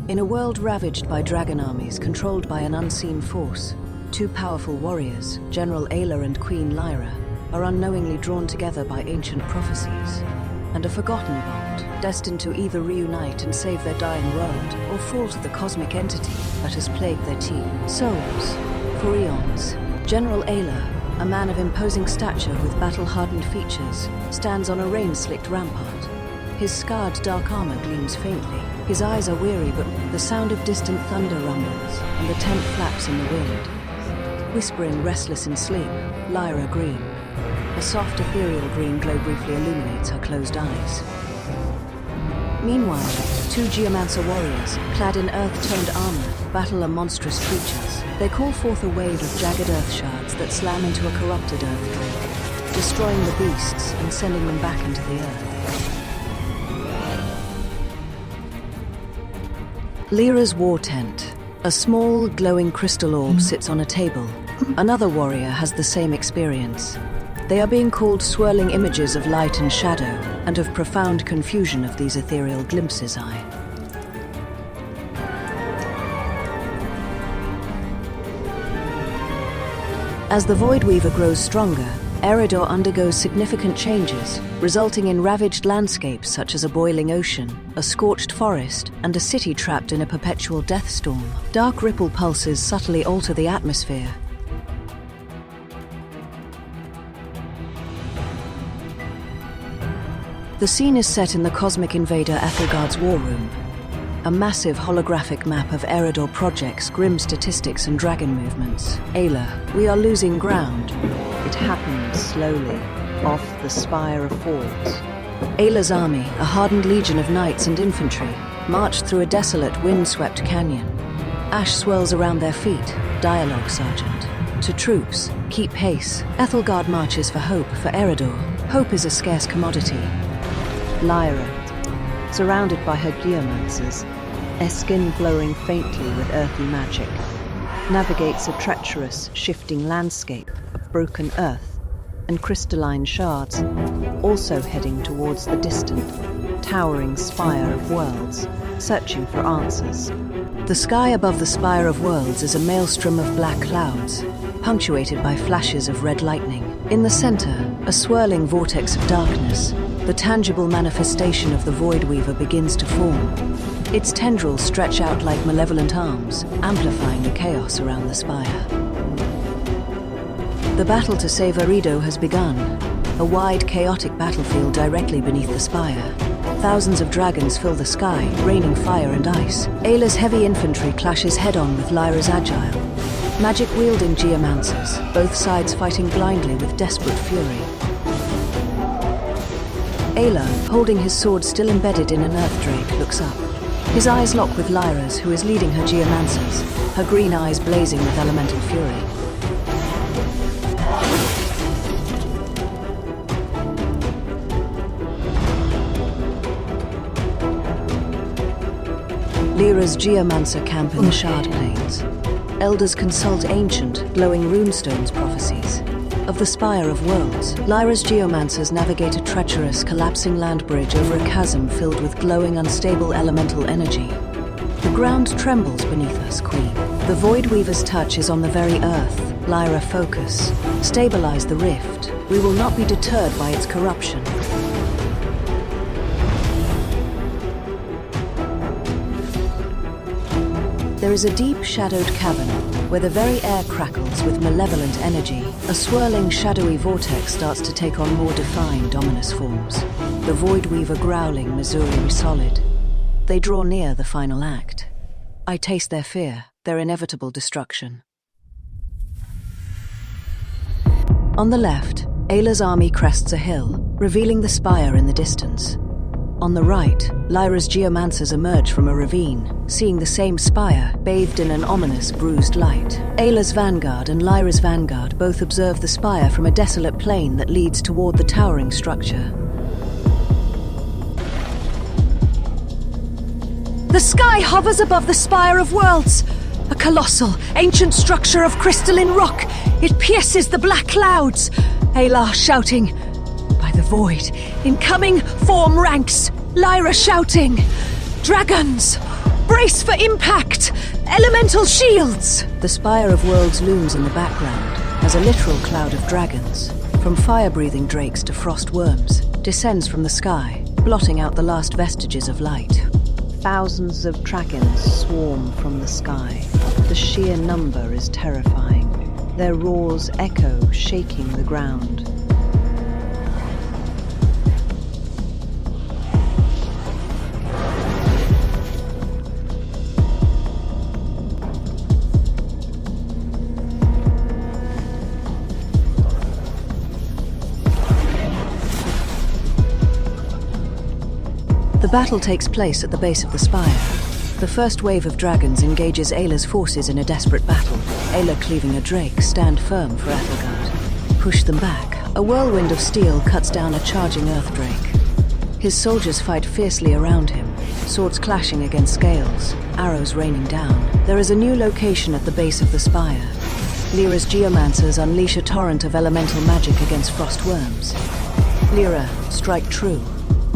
In a world ravaged by dragon armies controlled by an unseen force, two powerful warriors, General Aelar and Queen Lyra, are unknowingly drawn together by ancient prophecies, and a forgotten bond, destined to either reunite and save their dying world, or fall to the cosmic entity that has plagued their team. Souls. For eons, General Aelar, a man of imposing stature with battle-hardened features, stands on a rain-slicked rampart. His scarred dark armor gleams faintly. His eyes are weary, but the sound of distant thunder rumbles, and the tent flaps in the wind. Whispering restless in sleep, Lyra green. A soft ethereal green glow briefly illuminates her closed eyes. Meanwhile, two geomancer warriors, clad in earth-toned armor, battle a monstrous creatures. They call forth a wave of jagged earth shards that slam into a corrupted earth drake, destroying the beasts and sending them back into the earth. Lyra's war tent. A small, glowing crystal orb sits on a table. Another warrior has the same experience. They are being called swirling images of light and shadow, and of profound confusion of these ethereal glimpses eye. As the Void Weaver grows stronger, Aeridor undergoes significant changes, resulting in ravaged landscapes such as a boiling ocean, a scorched forest, and a city trapped in a perpetual death storm. Dark ripple pulses subtly alter the atmosphere. The scene is set in the cosmic invader Ethelgard's war room. A massive holographic map of Aeridor projects, grim statistics and dragon movements. Aelar, we are losing ground. It happens slowly, off the spire of falls. Aelar's army, a hardened legion of knights and infantry, marched through a desolate, wind-swept canyon. Ash swirls around their feet. Dialogue, Sergeant. To troops, keep pace. Ethelgard marches for hope, for Aeridor. Hope is a scarce commodity. Lyra, surrounded by her geomancers, her skin glowing faintly with earthy magic, navigates a treacherous, shifting landscape of broken earth and crystalline shards, also heading towards the distant, towering spire of worlds, searching for answers. The sky above the spire of worlds is a maelstrom of black clouds, punctuated by flashes of red lightning. In the center, a swirling vortex of darkness, the tangible manifestation of the Void Weaver begins to form. Its tendrils stretch out like malevolent arms, amplifying the chaos around the spire. The battle to save Aeridor has begun, a wide, chaotic battlefield directly beneath the spire. Thousands of dragons fill the sky, raining fire and ice. Aelar's heavy infantry clashes head-on with Lyra's agile, magic-wielding geomancers, both sides fighting blindly with desperate fury. Aelar, holding his sword still embedded in an earth drake, looks up. His eyes lock with Lyra's, who is leading her geomancers, her green eyes blazing with elemental fury. Lyra's geomancer camp in the Shard Plains. Elders consult ancient, glowing runestones prophecies. Of the Spire of Worlds, Lyra's geomancers navigate a treacherous, collapsing land bridge over a chasm filled with glowing, unstable elemental energy. The ground trembles beneath us, Queen. The Void Weaver's touch is on the very earth. Lyra, focus. Stabilize the rift. We will not be deterred by its corruption. There is a deep, shadowed cavern where the very air crackles with malevolent energy. A swirling, shadowy vortex starts to take on more defined, ominous forms. The Void Weaver growling, Missouri solid. They draw near the final act. I taste their fear, their inevitable destruction. On the left, Aelar's army crests a hill, revealing the spire in the distance. On the right, Lyra's geomancers emerge from a ravine, seeing the same spire, bathed in an ominous, bruised light. Aelar's vanguard and Lyra's vanguard both observe the spire from a desolate plain that leads toward the towering structure. The sky hovers above the Spire of Worlds! A colossal, ancient structure of crystalline rock! It pierces the black clouds! Aelar shouting, "By the void, incoming, form ranks!" Lyra shouting, "Dragons! Brace for impact! Elemental shields! The spire of worlds looms in the background as a literal cloud of dragons, from fire-breathing drakes to frost worms, descends from the sky, blotting out the last vestiges of light. Thousands of dragons swarm from the sky. The sheer number is terrifying. Their roars echo, shaking the ground. The battle takes place at the base of the spire. The first wave of dragons engages Aelar's forces in a desperate battle. Aelar, cleaving a drake, stand firm for Ethelgard. Push them back. A whirlwind of steel cuts down a charging earth drake. His soldiers fight fiercely around him, swords clashing against scales, arrows raining down. There is a new location at the base of the spire. Lyra's geomancers unleash a torrent of elemental magic against frost worms. Lyra, strike true.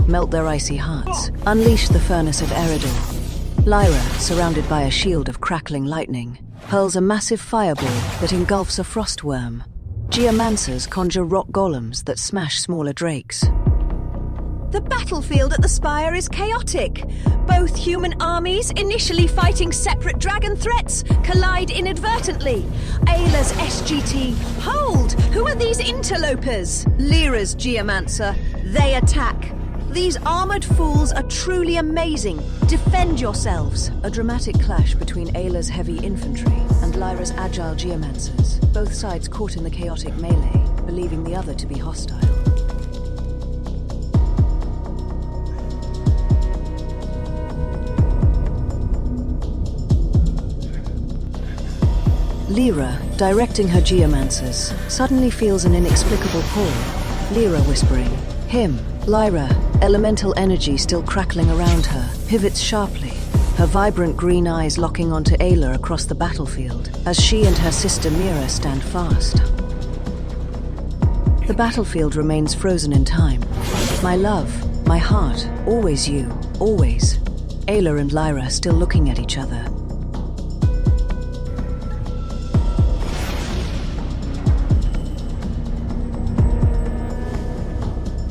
Melt their icy hearts. Unleash the furnace of Aeridor. Lyra, surrounded by a shield of crackling lightning, hurls a massive fireball that engulfs a frost worm. Geomancers conjure rock golems that smash smaller drakes. The battlefield at the spire is chaotic. Both human armies, initially fighting separate dragon threats, collide inadvertently. Aelar's SGT, hold! Who are these interlopers? Lyra's geomancer, they attack. These armored fools are truly amazing. Defend yourselves. A dramatic clash between Aelar's heavy infantry and Lyra's agile geomancers, both sides caught in the chaotic melee, believing the other to be hostile. Lyra, directing her geomancers, suddenly feels an inexplicable pull. Lyra whispering, "Him." Lyra, elemental energy still crackling around her, pivots sharply, her vibrant green eyes locking onto Aelar across the battlefield, as she and her sister Mira stand fast. The battlefield remains frozen in time. My love, my heart, always you, always. Aelar and Lyra still looking at each other.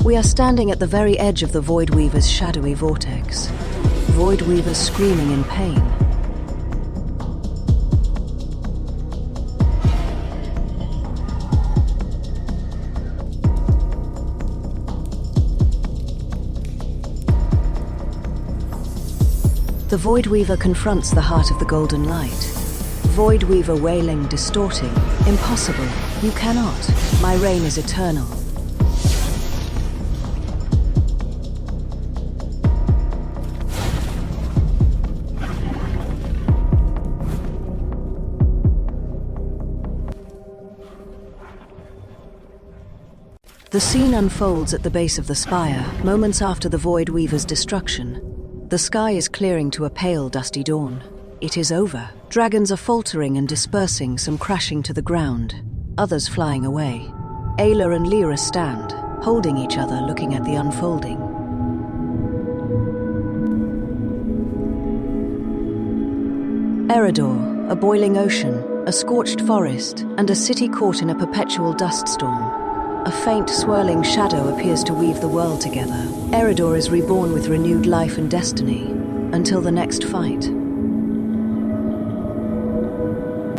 We are standing at the very edge of the Void Weaver's shadowy vortex. Void Weavers screaming in pain. The Void Weaver confronts the heart of the golden light. Void Weaver wailing, distorting. Impossible. You cannot. My reign is eternal. The scene unfolds at the base of the spire, moments after the Void Weaver's destruction. The sky is clearing to a pale, dusty dawn. It is over. Dragons are faltering and dispersing, some crashing to the ground, others flying away. Aelar and Lyra stand, holding each other, looking at the unfolding. Aeridor, a boiling ocean, a scorched forest, and a city caught in a perpetual dust storm. A faint, swirling shadow appears to weave the world together. Aeridor is reborn with renewed life and destiny, until the next fight.